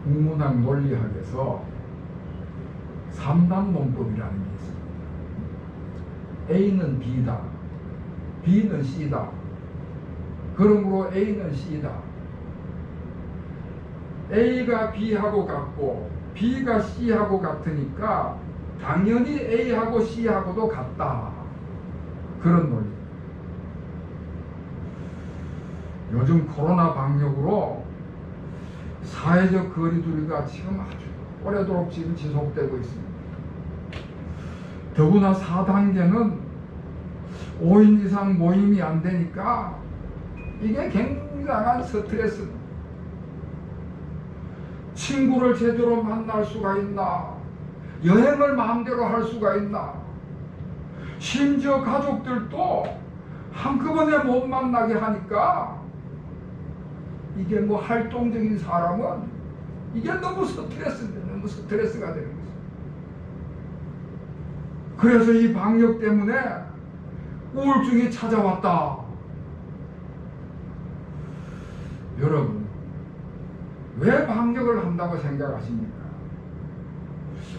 국문학 논리학에서 3단 논법이라는 게 있습니다. A는 B다, B는 C다. 그러므로 A는 C다. A가 B하고 같고 B가 C하고 같으니까 당연히 A하고 C하고도 같다. 그런 논리. 요즘 코로나 방역으로 사회적 거리두기가 지금 아주 오래도록 지금 지속되고 있습니다. 더구나 4단계는 5인 이상 모임이 안 되니까 이게 굉장한 스트레스. 친구를 제대로 만날 수가 있나? 여행을 마음대로 할 수가 있나? 심지어 가족들도 한꺼번에 못 만나게 하니까 이게 뭐 활동적인 사람은 이게 너무 스트레스가 되는 거죠. 그래서 이 방역 때문에 우울증이 찾아왔다. 여러분, 왜 방역을 한다고 생각하십니까?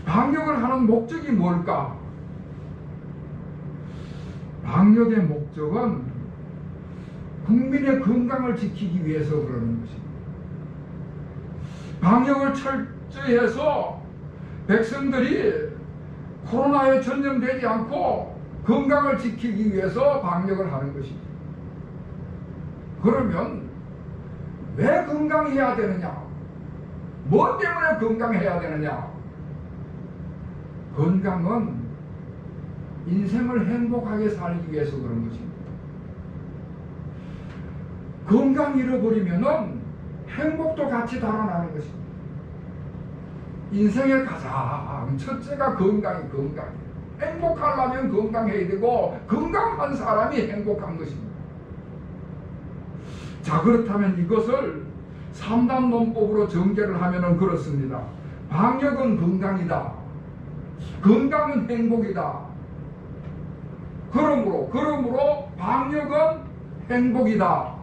방역을 하는 목적이 뭘까? 방역의 목적은 국민의 건강을 지키기 위해서 그러는 것입니다. 방역을 철저히 해서 백성들이 코로나에 전염되지 않고 건강을 지키기 위해서 방역을 하는 것입니다. 그러면 왜 건강해야 되느냐? 뭐 때문에 건강해야 되느냐? 건강은 인생을 행복하게 살기 위해서 그런 것입니다. 건강 잃어버리면은 행복도 같이 달아나는 것입니다. 인생의 가장 첫째가 건강이에요. 행복하려면 건강해야 되고 건강한 사람이 행복한 것입니다. 자, 그렇다면 이것을 3단 논법으로 전개를 하면은 그렇습니다. 방역은 건강이다. 건강은 행복이다. 그러므로 방역은 행복이다.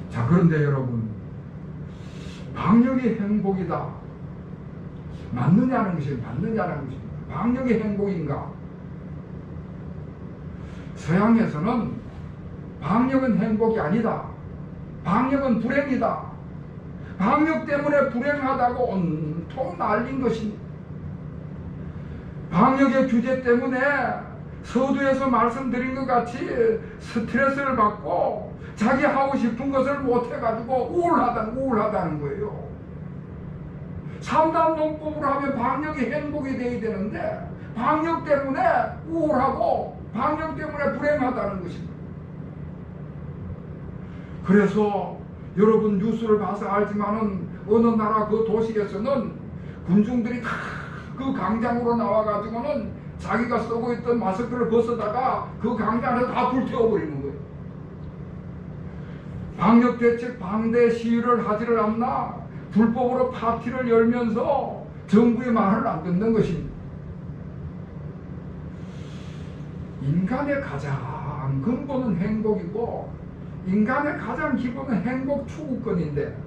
자, 그런데 여러분, 방역이 행복이다. 맞느냐는 것입니다. 방역이 행복인가? 서양에서는 방역은 행복이 아니다. 방역은 불행이다. 방역 때문에 불행하다고 온통 난린 것입니다. 방역의 규제 때문에 서두에서 말씀드린 것 같이 스트레스를 받고 자기 하고 싶은 것을 못해가지고 우울하다는 거예요. 3단 논법으로 하면 방역이 행복이 돼야 되는데 방역 때문에 우울하고 방역 때문에 불행하다는 것입니다. 그래서 여러분 뉴스를 봐서 알지만은 어느 나라 그 도시에서는 군중들이 다 그 광장으로 나와가지고는 자기가 쓰고 있던 마스크를 벗어다가 그 광장에서 다 불태워버리는 거예요. 방역대책 반대 시위를 하지를 않나 불법으로 파티를 열면서 정부의 말을 안 듣는 것입니다. 인간의 가장 근본은 행복이고 인간의 가장 기본은 행복 추구권인데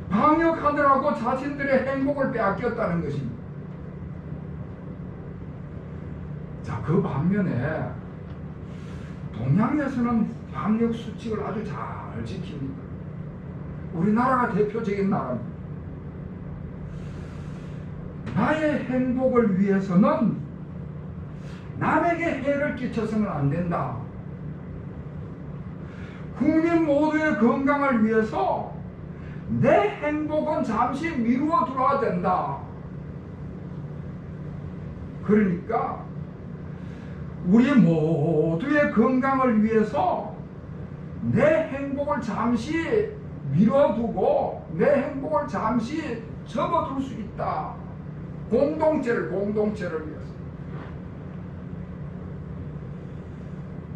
방역하느라고 자신들의 행복을 빼앗겼다는 것입니다. 자, 그 반면에 동양에서는 방역 수칙을 아주 잘 지킵니다. 우리나라가 대표적인 나라입니다. 나의 행복을 위해서는 남에게 해를 끼쳐서는 안 된다. 국민 모두의 건강을 위해서 내 행복은 잠시 미루어 두어야 된다. 그러니까 우리 모두의 건강을 위해서 내 행복을 잠시 미뤄두고 내 행복을 잠시 접어둘 수 있다. 공동체를 위해서.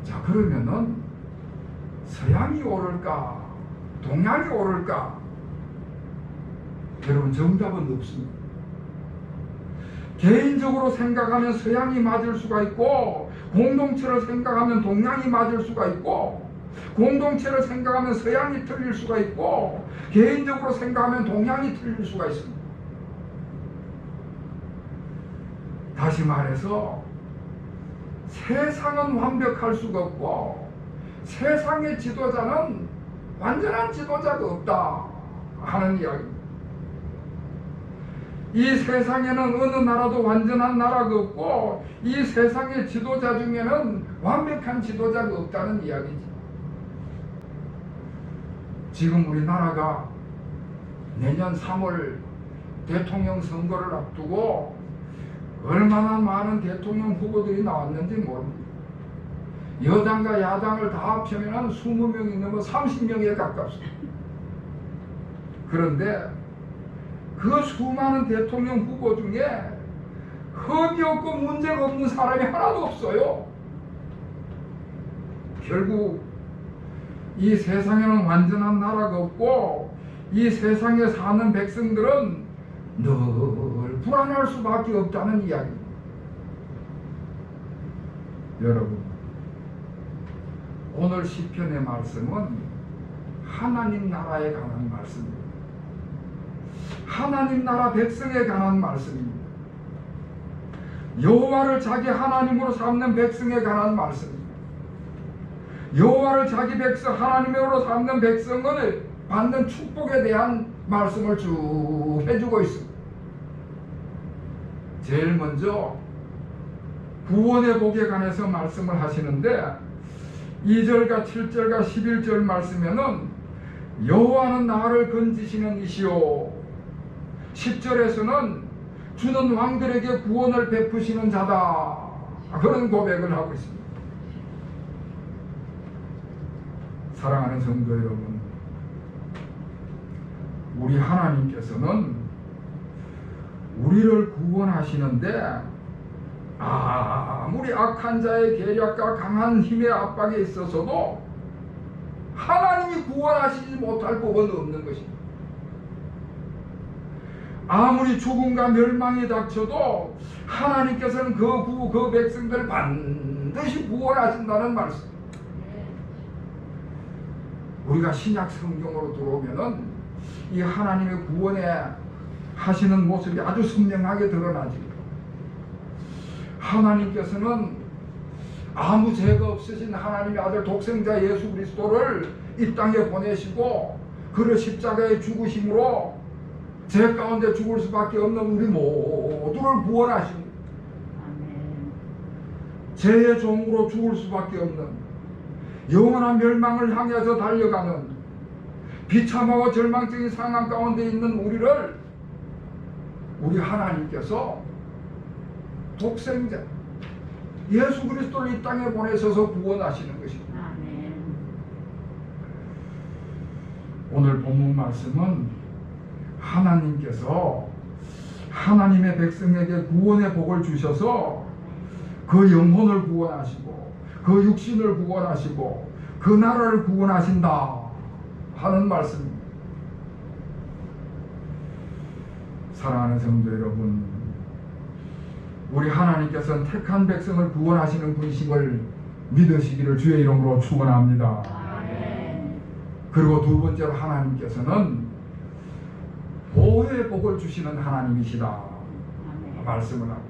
자, 그러면은 서양이 옳을까? 동양이 옳을까? 여러분, 정답은 없습니다. 개인적으로 생각하면 서양이 맞을 수가 있고, 공동체를 생각하면 동양이 맞을 수가 있고, 공동체를 생각하면 서양이 틀릴 수가 있고, 개인적으로 생각하면 동양이 틀릴 수가 있습니다. 다시 말해서 세상은 완벽할 수가 없고 세상의 지도자는 완전한 지도자가 없다 하는 이야기입니다. 이 세상에는 어느 나라도 완전한 나라가 없고 이 세상의 지도자 중에는 완벽한 지도자가 없다는 이야기죠. 지금 우리나라가 내년 3월 대통령 선거를 앞두고 얼마나 많은 대통령 후보들이 나왔는지 모릅니다. 여당과 야당을 다 합치면 20명이 넘어 30명에 가깝습니다. 그런데 그 수많은 대통령 후보 중에 흠이 없고 문제가 없는 사람이 하나도 없어요. 결국 이 세상에는 완전한 나라가 없고 이 세상에 사는 백성들은 늘 불안할 수밖에 없다는 이야기입니다. 여러분, 오늘 시편의 말씀은 하나님 나라에 관한 말씀입니다. 하나님 나라 백성에 관한 말씀입니다. 여호와를 자기 하나님으로 삼는 백성에 관한 말씀입니다. 여호와를 자기 백성 하나님으로 삼는 백성을 받는 축복에 대한 말씀을 쭉 해주고 있습니다. 제일 먼저 구원의 복에 관해서 말씀을 하시는데 2절과 7절과 11절 말씀에는 여호와는 나를 건지시는 이시오, 10절에서는 주는 왕들에게 구원을 베푸시는 자다, 그런 고백을 하고 있습니다. 사랑하는 성도 여러분, 우리 하나님께서는 우리를 구원하시는데 아무리 악한 자의 계략과 강한 힘의 압박에 있어서도 하나님이 구원하시지 못할 법은 없는 것입니다. 아무리 죽음과 멸망이 닥쳐도 하나님께서는 그 백성들을 반드시 구원하신다는 말씀. 우리가 신약 성경으로 들어오면은 이 하나님의 구원에 하시는 모습이 아주 선명하게 드러나지. 하나님께서는 아무 죄가 없으신 하나님의 아들 독생자 예수 그리스도를 이 땅에 보내시고 그를 십자가에 죽으심으로 죄 가운데 죽을 수밖에 없는 우리 모두를 구원하십니다. 죄의 종으로 죽을 수밖에 없는 영원한 멸망을 향해서 달려가는 비참하고 절망적인 상황 가운데 있는 우리를 우리 하나님께서 독생자 예수 그리스도를 이 땅에 보내셔서 구원하시는 것입니다. 아멘. 오늘 본문 말씀은 하나님께서 하나님의 백성에게 구원의 복을 주셔서 그 영혼을 구원하시고 그 육신을 구원하시고 그 나라를 구원하신다 하는 말씀입니다. 사랑하는 성도 여러분, 우리 하나님께서는 택한 백성을 구원하시는 분이심을 믿으시기를 주의 이름으로 축원합니다. 그리고 두 번째로 하나님께서는 보호의 복을 주시는 하나님이시다 말씀을 하고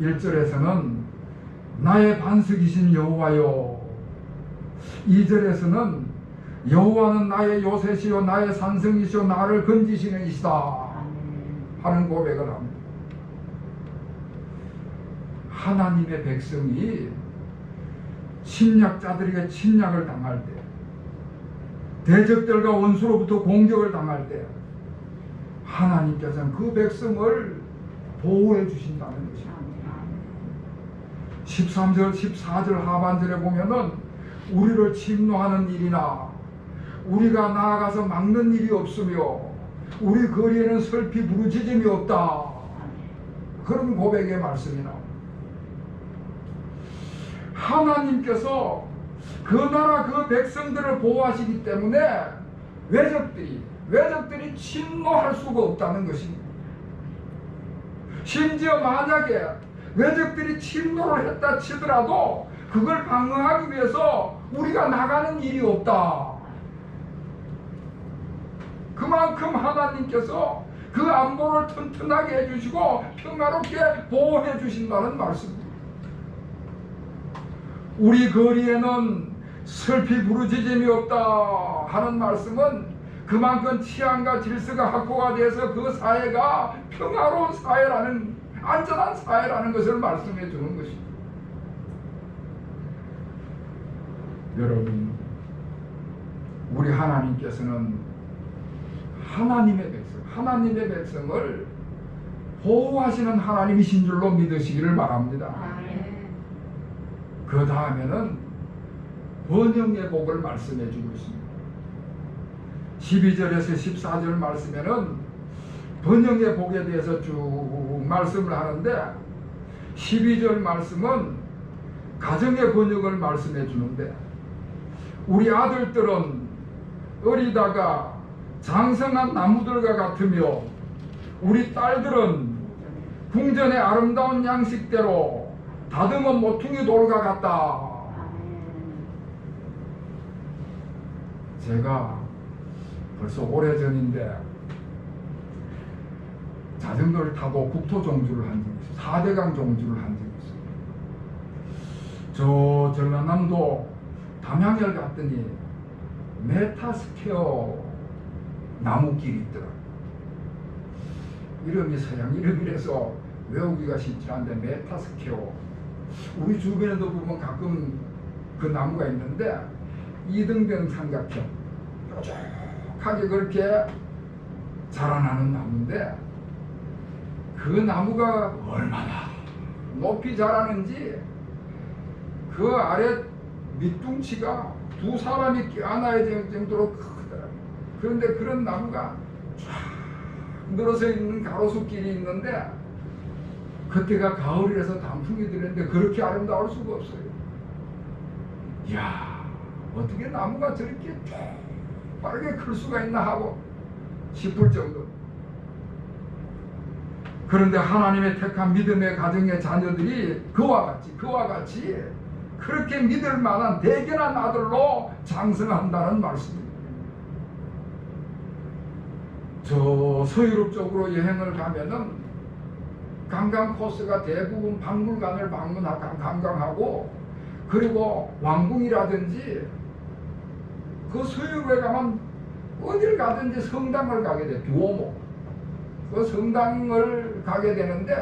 있습니다. 1절에서는 나의 반석이신 여호와여, 2절에서는 여호와는 나의 요새시요 나의 산성이시요 나를 건지시는 이시다 하는 고백을 합니다. 하나님의 백성이 침략자들에게 침략을 당할 때, 대적들과 원수로부터 공격을 당할 때 하나님께서는 그 백성을 보호해 주신다는 것입니다. 13절 14절 하반절에 보면은 우리를 침노하는 일이나 우리가 나아가서 막는 일이 없으며 우리 거리에는 설피 부르짖음이 없다, 그런 고백의 말씀이 나옵니다. 하나님께서 그 나라 그 백성들을 보호하시기 때문에 외적들이 침노할 수가 없다는 것입니다. 심지어 만약에 외적들이 침노를 했다 치더라도 그걸 방어하기 위해서 우리가 나가는 일이 없다. 그만큼 하나님께서 그 안보를 튼튼하게 해주시고 평화롭게 보호해 주신다는 말씀입니다. 우리 거리에는 슬피 부르짖음이 없다 하는 말씀은 그만큼 치안과 질서가 확보가 돼서 그 사회가 평화로운 사회라는, 안전한 사회라는 것을 말씀해 주는 것입니다. 여러분, 우리 하나님께서는 하나님의 백성을 보호하시는 하나님이신 줄로 믿으시기를 바랍니다. 그 다음에는 번영의 복을 말씀해 주고 있습니다. 12절에서 14절 말씀에는 번영의 복에 대해서 쭉 말씀을 하는데, 12절 말씀은 가정의 번영을 말씀해 주는데, 우리 아들들은 어리다가 장성한 나무들과 같으며 우리 딸들은 궁전의 아름다운 양식대로 다듬은 모퉁이 돌과 같다. 제가 벌써 오래전인데 자전거를 타고 국토종주를 한 적이 있어요. 4대강 종주를 한 적이 있어요. 저 전라남도 담양을 갔더니 메타스퀘어 나무길이 있더라고요. 이름이 서양 이름이라서 외우기가 쉽지 않은데 메타스퀘어. 우리 주변에도 보면 가끔 그 나무가 있는데 이등병 삼각형 뾰족하게 그렇게 자라나는 나무인데, 그 나무가 얼마나 높이 자라는지 그 아래 밑둥치가 두 사람이 껴안아야 될 정도로 크더라고요. 그런데 그런 나무가 쫙 늘어서 있는 가로수길이 있는데, 그때가 가을이라서 단풍이 들었는데 그렇게 아름다울 수가 없어요. 이야, 어떻게 나무가 저렇게 빠르게 클 수가 있나 하고 싶을 정도. 그런데 하나님의 택한 믿음의 가정의 자녀들이 그와 같이 그렇게 믿을 만한 대견한 아들로 장성한다는 말씀입니다. 저 서유럽 쪽으로 여행을 가면은 관광 코스가 대부분 박물관을 관광하고, 그리고 왕궁이라든지 그 서유럽에 가면 어딜 가든지 성당을 가게 돼. 듀오모. 그 성당을 가게 되는데,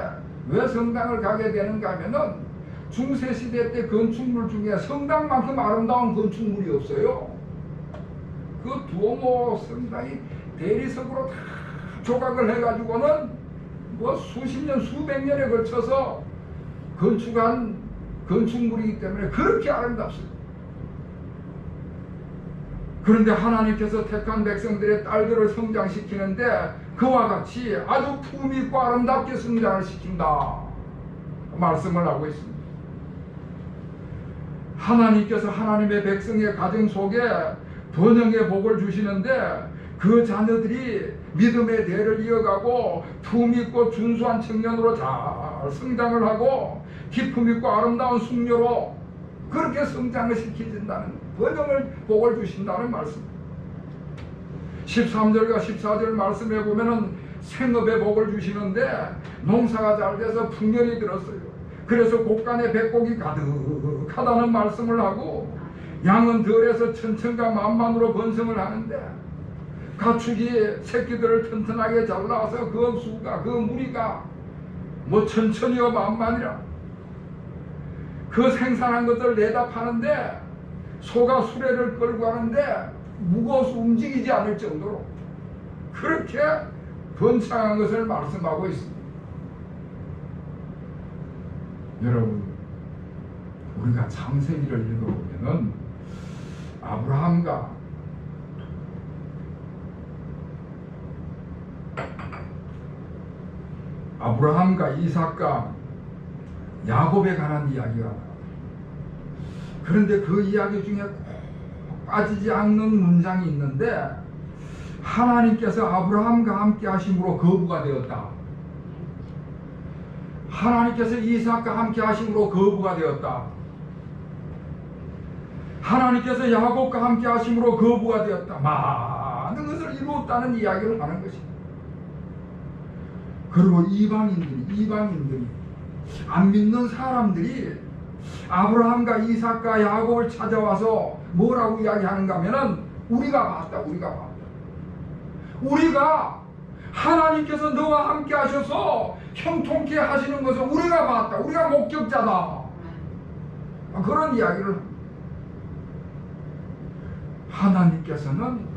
왜 성당을 가게 되는가 하면은 중세시대 때 건축물 중에 성당만큼 아름다운 건축물이 없어요. 그 듀오모 성당이 대리석으로 다 조각을 해가지고는 뭐 수십 년, 수백 년에 걸쳐서 건축한 건축물이기 때문에 그렇게 아름답습니다. 그런데 하나님께서 택한 백성들의 딸들을 성장시키는데 그와 같이 아주 품있고 아름답게 성장을 시킨다 말씀을 하고 있습니다. 하나님께서 하나님의 백성의 가정 속에 번영의 복을 주시는데, 그 자녀들이 믿음의 대를 이어가고 품있고 준수한 청년으로 잘 성장을 하고 기품 있고 아름다운 숙녀로 그렇게 성장을 시키신다는, 번영을 복을 주신다는 말씀. 13절과 14절 말씀에 보면은 생업의 복을 주시는데, 농사가 잘 돼서 풍년이 들었어요. 그래서 곳간에 백곡이 가득하다는 말씀을 하고, 양은 덜해서 천천과 만만으로 번성을 하는데, 가축이 새끼들을 튼튼하게 잘 낳아서 그 수가, 그 무리가 뭐 천천히와 만만이라 그 생산한 것들을 내다 파는데, 소가 수레를 끌고 가는데 무거워서 움직이지 않을 정도로 그렇게 번창한 것을 말씀하고 있습니다. 여러분, 우리가 창세기를 읽어보면은 아브라함과 이삭과 야곱에 관한 이야기가 나와요. 그런데 그 이야기 중에 꼭 빠지지 않는 문장이 있는데, 하나님께서 아브라함과 함께 하심으로 거부가 되었다. 하나님께서 이삭과 함께 하심으로 거부가 되었다. 하나님께서 야곱과 함께 하심으로 거부가 되었다. 많은 것을 이루었다는 이야기를 하는 것입니다. 그리고 이방인들이 안 믿는 사람들이 아브라함과 이삭과 야곱을 찾아와서 뭐라고 이야기하는가 하면은 우리가 봤다. 우리가 하나님께서 너와 함께 하셔서 형통케 하시는 것을 우리가 봤다. 우리가 목격자다. 그런 이야기를 합니다. 하나님께서는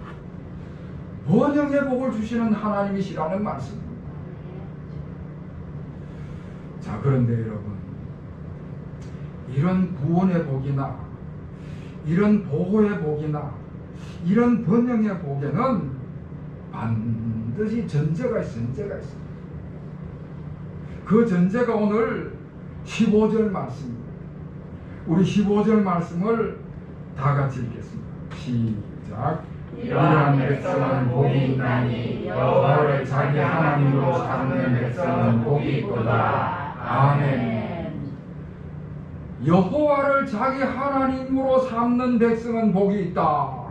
번영의 복을 주시는 하나님이시라는 말씀입니다. 자, 그런데 여러분, 이런 구원의 복이나 이런 보호의 복이나 이런 번영의 복에는 반드시 전제가 있습니다. 그 전제가 오늘 15절 말씀입니다. 우리 15절 말씀을 다 같이 읽겠습니다. 시작. 이러한 백성은 복이 있나니 여호와를 자기 하나님으로 삼는 백성은 복이 있도다. 아멘. 여호와를 자기 하나님으로 삼는 백성은 복이 있다.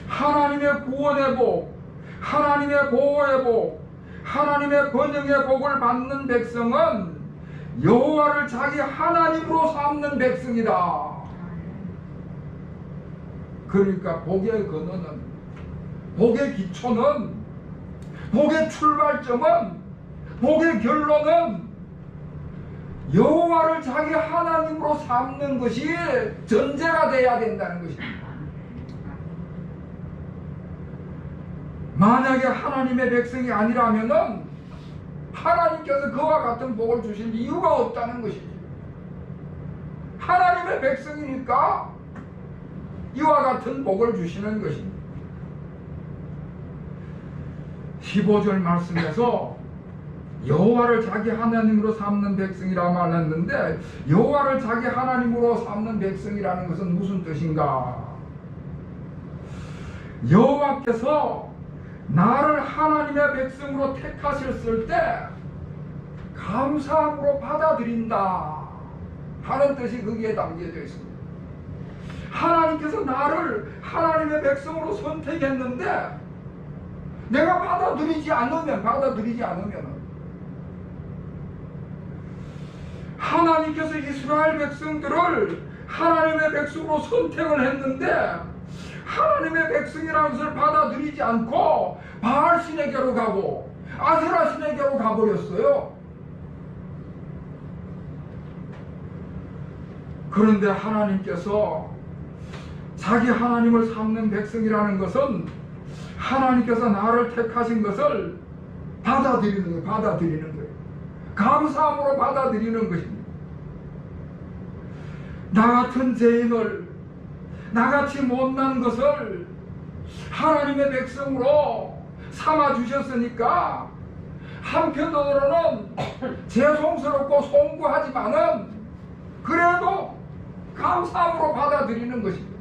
하나님의 구원의 복, 하나님의 보호의 복, 하나님의 번영의 복을 받는 백성은 여호와를 자기 하나님으로 삼는 백성이다. 그러니까 복의 근원은, 복의 기초는, 복의 출발점은, 복의 결론은 여호와를 자기 하나님으로 삼는 것이 전제가 되어야 된다는 것입니다. 만약에 하나님의 백성이 아니라면은 하나님께서 그와 같은 복을 주실 이유가 없다는 것이지. 하나님의 백성이니까 이와 같은 복을 주시는 것입니다. 15절 말씀에서 여호와를 자기 하나님으로 삼는 백성이라 말했는데, 여호와를 자기 하나님으로 삼는 백성이라는 것은 무슨 뜻인가? 여호와께서 나를 하나님의 백성으로 택하셨을 때 감사함으로 받아들인다 하는 뜻이 거기에 담겨져 있습니다. 하나님께서 나를 하나님의 백성으로 선택했는데 내가 받아들이지 않으면 하나님께서 이스라엘 백성들을 하나님의 백성으로 선택을 했는데 하나님의 백성이라는 것을 받아들이지 않고 바알 신에게로 가고 아세라 신에게로 가버렸어요. 그런데 하나님께서 자기 하나님을 삼는 백성이라는 것은 하나님께서 나를 택하신 것을 받아들이는 거예요. 감사함으로 받아들이는 것입니다. 나 같은 죄인을, 나같이 못난 것을 하나님의 백성으로 삼아주셨으니까 한편으로는 죄송스럽고 송구하지만은 그래도 감사함으로 받아들이는 것입니다.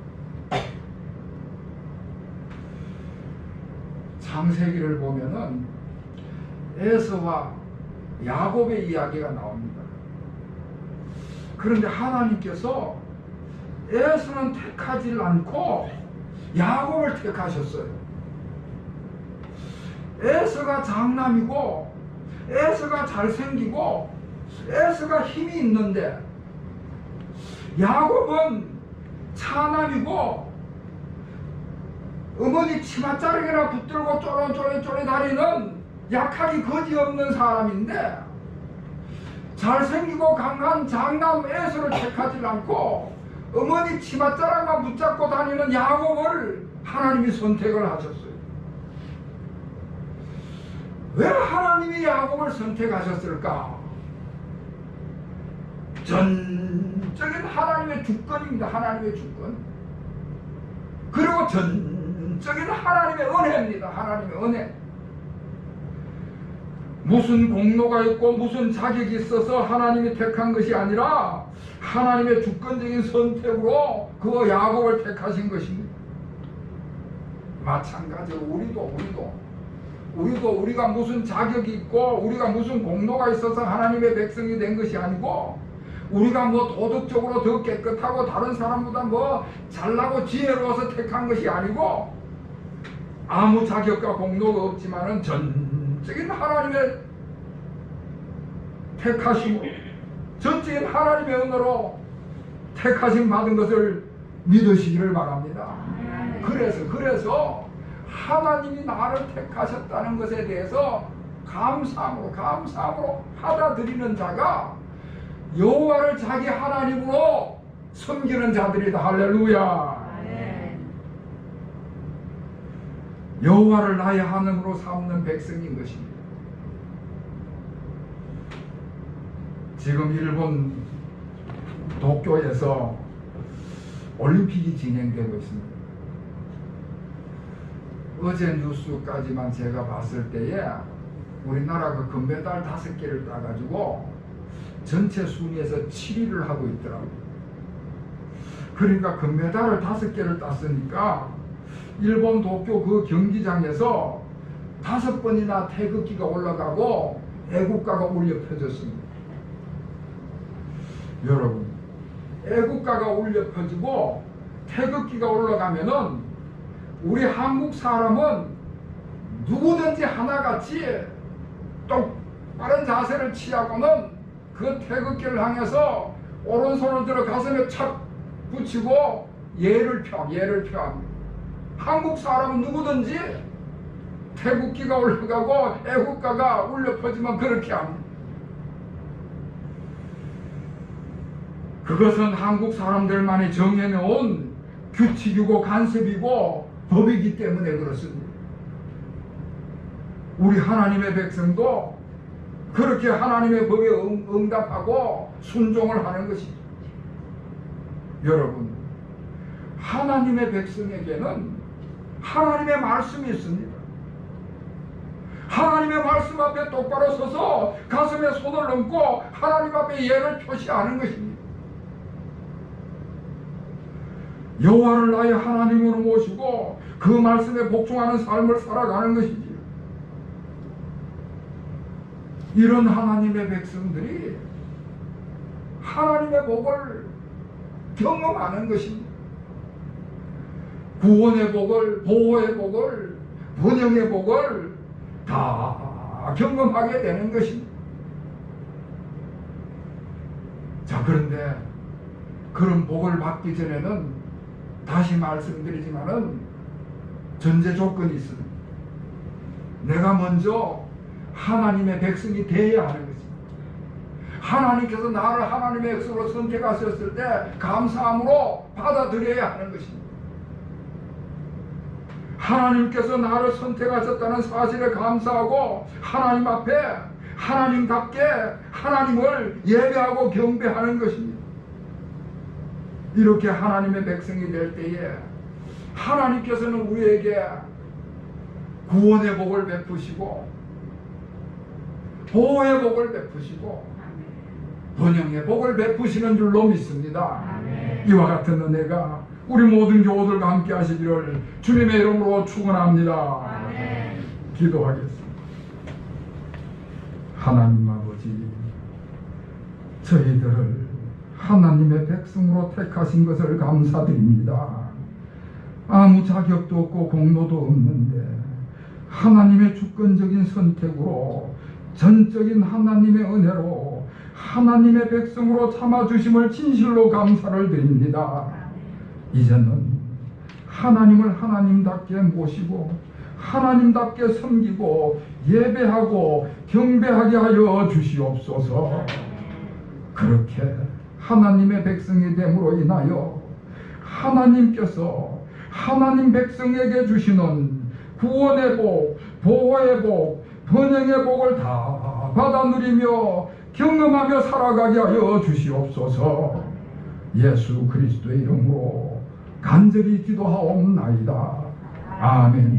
창세기를 보면은 에서와 야곱의 이야기가 나옵니다. 그런데 하나님께서 에서는 택하지 않고 야곱을 택하셨어요. 에서가 장남이고 에서가 잘생기고 에서가 힘이 있는데 야곱은 차남이고 어머니 치맛자락이나 붙들고 쫄쫄쫄 다니는 약하기 거지없는 사람인데 잘생기고 강한 장남 에서를 택하지 않고 어머니 치맛자락만 붙잡고 다니는 야곱을 하나님이 선택을 하셨어요. 왜 하나님이 야곱을 선택하셨을까? 전적인 하나님의 주권입니다. 하나님의 주권. 그리고 전적인 하나님의 은혜입니다. 하나님의 은혜. 무슨 공로가 있고 무슨 자격이 있어서 하나님이 택한 것이 아니라 하나님의 주권적인 선택으로 그 야곱을 택하신 것입니다. 마찬가지로 우리도 우리가 무슨 자격이 있고 우리가 무슨 공로가 있어서 하나님의 백성이 된 것이 아니고, 우리가 뭐 도덕적으로 더 깨끗하고 다른 사람보다 뭐 잘나고 지혜로워서 택한 것이 아니고, 아무 자격과 공로가 없지만은 전적인 하나님의 택하심으로, 전적인 하나님의 은혜로 택하심 받은 것을 믿으시기를 바랍니다. 그래서 하나님이 나를 택하셨다는 것에 대해서 감사함으로 받아들이는 자가 여호와를 자기 하나님으로 섬기는 자들이다. 할렐루야. 여호와를 나의 하나님으로 삼는 백성인 것입니다. 지금 일본 도쿄에서 올림픽이 진행되고 있습니다. 어제 뉴스까지만 제가 봤을 때에 우리나라가 금메달 5개를 따가지고 전체 순위에서 7위를 하고 있더라고요. 그러니까 금메달을 5개를 땄으니까 일본 도쿄 그 경기장에서 5번이나 태극기가 올라가고 애국가가 울려 펴졌습니다. 여러분, 애국가가 울려 펴지고 태극기가 올라가면은 우리 한국 사람은 누구든지 하나같이 똑바른 자세를 취하고는 그 태극기를 향해서 오른손을 들어 가슴에 착 붙이고 예를 표합니다. 한국 사람은 누구든지 태극기가 올라가고 애국가가 울려 퍼지면 그렇게 합니다. 그것은 한국 사람들만이 정해놓은 규칙이고 간섭이고 법이기 때문에 그렇습니다. 우리 하나님의 백성도 그렇게 하나님의 법에 응답하고 순종을 하는 것입니다. 여러분, 하나님의 백성에게는 하나님의 말씀이 있습니다. 하나님의 말씀 앞에 똑바로 서서 가슴에 손을 얹고 하나님 앞에 예를 표시하는 것입니다. 여호와를 나의 하나님으로 모시고 그 말씀에 복종하는 삶을 살아가는 것이지요. 이런 하나님의 백성들이 하나님의 복을 경험하는 것입니다. 구원의 복을, 보호의 복을, 번영의 복을 다 경험하게 되는 것입니다. 자, 그런데 그런 복을 받기 전에는 다시 말씀드리지만은 전제 조건이 있습니다. 내가 먼저 하나님의 백성이 되어야 하는 것입니다. 하나님께서 나를 하나님의 백성으로 선택하셨을 때 감사함으로 받아들여야 하는 것입니다. 하나님께서 나를 선택하셨다는 사실에 감사하고 하나님 앞에 하나님답게 하나님을 예배하고 경배하는 것입니다. 이렇게 하나님의 백성이 될 때에 하나님께서는 우리에게 구원의 복을 베푸시고 보호의 복을 베푸시고 번영의 복을 베푸시는 줄로 믿습니다. 이와 같은 은혜가 우리 모든 교우들과 함께 하시기를 주님의 이름으로 축원합니다. 기도하겠습니다. 하나님 아버지, 저희들을 하나님의 백성으로 택하신 것을 감사드립니다. 아무 자격도 없고 공로도 없는데 하나님의 주권적인 선택으로 전적인 하나님의 은혜로 하나님의 백성으로 참아주심을 진실로 감사를 드립니다. 이제는 하나님을 하나님답게 모시고 하나님답게 섬기고 예배하고 경배하게 하여 주시옵소서. 그렇게 하나님의 백성이 됨으로 인하여 하나님께서 하나님 백성에게 주시는 구원의 복, 보호의 복, 번영의 복을 다 받아 누리며 경험하며 살아가게 하여 주시옵소서. 예수 그리스도의 이름으로 간절히 기도하옵나이다. 아멘.